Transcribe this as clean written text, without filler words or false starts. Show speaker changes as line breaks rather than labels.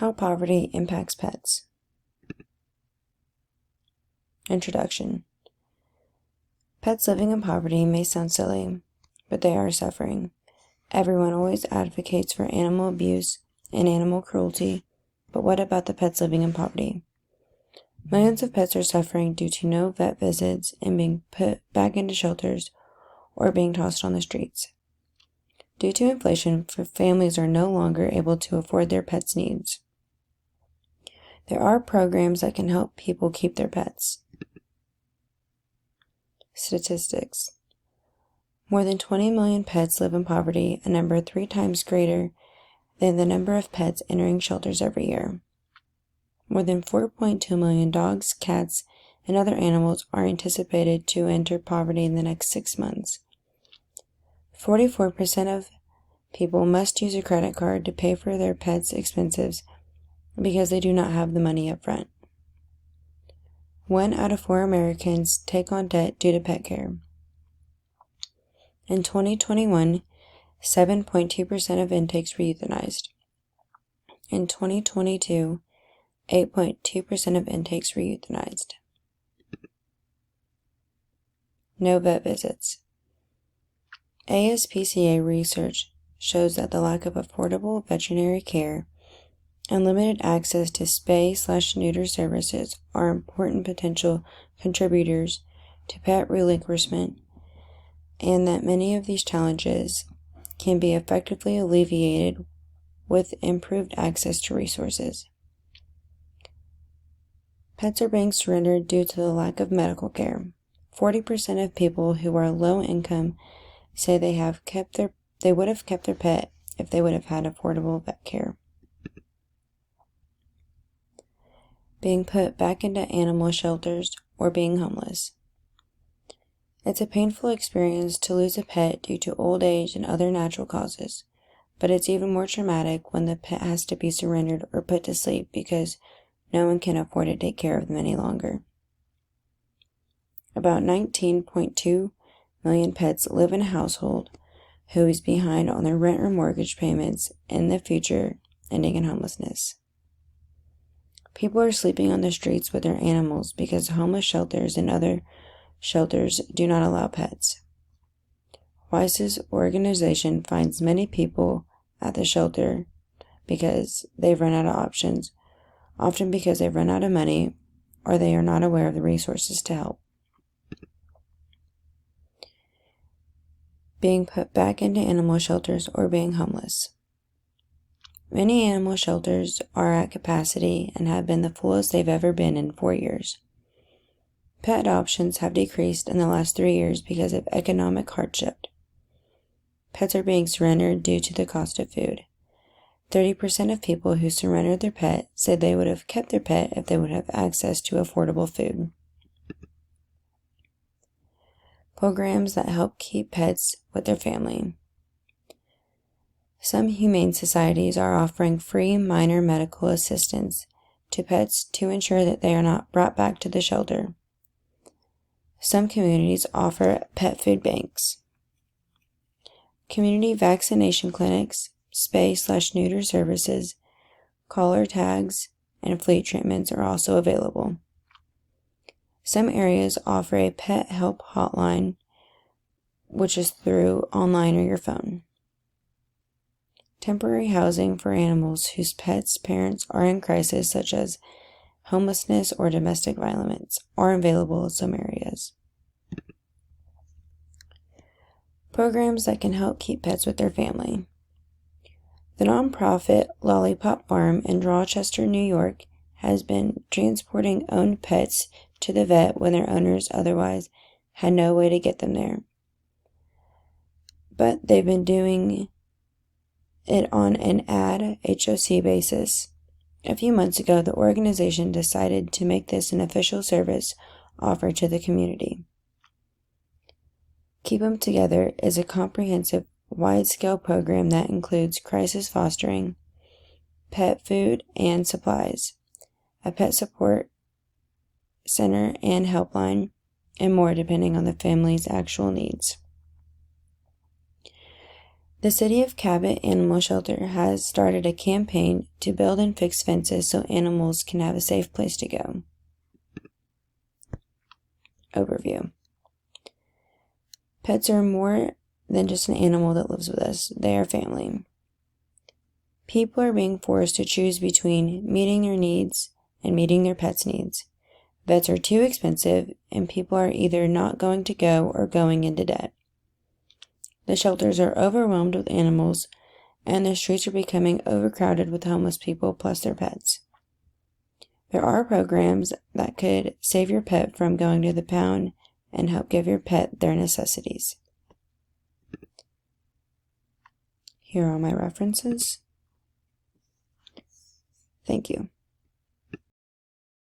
How poverty impacts pets. Introduction. Pets living in poverty may sound silly, but they are suffering. Everyone always advocates for animal abuse and animal cruelty, but what about the pets living in poverty? Millions of pets are suffering due to no vet visits and being put back into shelters or being tossed on the streets. Due to inflation, families are no longer able to afford their pets' needs. There are programs that can help people keep their pets. Statistics. More than 20 million pets live in poverty, a number 3 times greater than the number of pets entering shelters every year. More than 4.2 million dogs, cats, and other animals are anticipated to enter poverty in the next 6 months. 44% of people must use a credit card to pay for their pets' expenses because they do not have the money up front. 1 out of 4 Americans take on debt due to pet care. In 2021, 7.2% of intakes were euthanized. In 2022, 8.2% of intakes were euthanized. No vet visits. ASPCA research shows that the lack of affordable veterinary care and limited access to spay/neuter services are important potential contributors to pet relinquishment, and that many of these challenges can be effectively alleviated with improved access to resources. Pets are being surrendered due to the lack of medical care. 40% of people who are low income say they would have kept their pet if they would have had affordable vet care. Being put back into animal shelters or being homeless. It's a painful experience to lose a pet due to old age and other natural causes, but it's even more traumatic when the pet has to be surrendered or put to sleep because no one can afford to take care of them any longer. About 19.2 million pets live in a household who is behind on their rent or mortgage payments, in the future ending in homelessness. People are sleeping on the streets with their animals because homeless shelters and other shelters do not allow pets. WISE's organization finds many people at the shelter because they've run out of options, often because they've run out of money or they are not aware of the resources to help. Being put back into animal shelters or being homeless. Many animal shelters are at capacity and have been the fullest they've ever been in 4 years. Pet adoptions have decreased in the last 3 years because of economic hardship. Pets are being surrendered due to the cost of food. 30% of people who surrendered their pet said they would have kept their pet if they would have access to affordable food. Programs that help keep pets with their family. Some humane societies are offering free minor medical assistance to pets to ensure that they are not brought back to the shelter. Some communities offer pet food banks. Community vaccination clinics, spay/neuter services, collar tags, and flea treatments are also available. Some areas offer a pet help hotline, which is through online or your phone. Temporary housing for animals whose pets' parents are in crisis, such as homelessness or domestic violence, are available in some areas. Programs that can help keep pets with their family. The nonprofit Lollipop Farm in Rochester, New York, has been transporting owned pets to the vet when their owners otherwise had no way to get them there. But they've been doing it on an ad HOC basis. A few months ago, the organization decided to make this an official service offered to the community. Keep 'em Together is a comprehensive, wide-scale program that includes crisis fostering, pet food and supplies, a pet support center and helpline, and more depending on the family's actual needs. The City of Cabot Animal Shelter has started a campaign to build and fix fences so animals can have a safe place to go. Overview. Pets are more than just an animal that lives with us. They are family. People are being forced to choose between meeting their needs and meeting their pets' needs. Vets are too expensive, and people are either not going to go or going into debt. The shelters are overwhelmed with animals, and the streets are becoming overcrowded with homeless people plus their pets. There are programs that could save your pet from going to the pound and help give your pet their necessities. Here are my references. Thank you.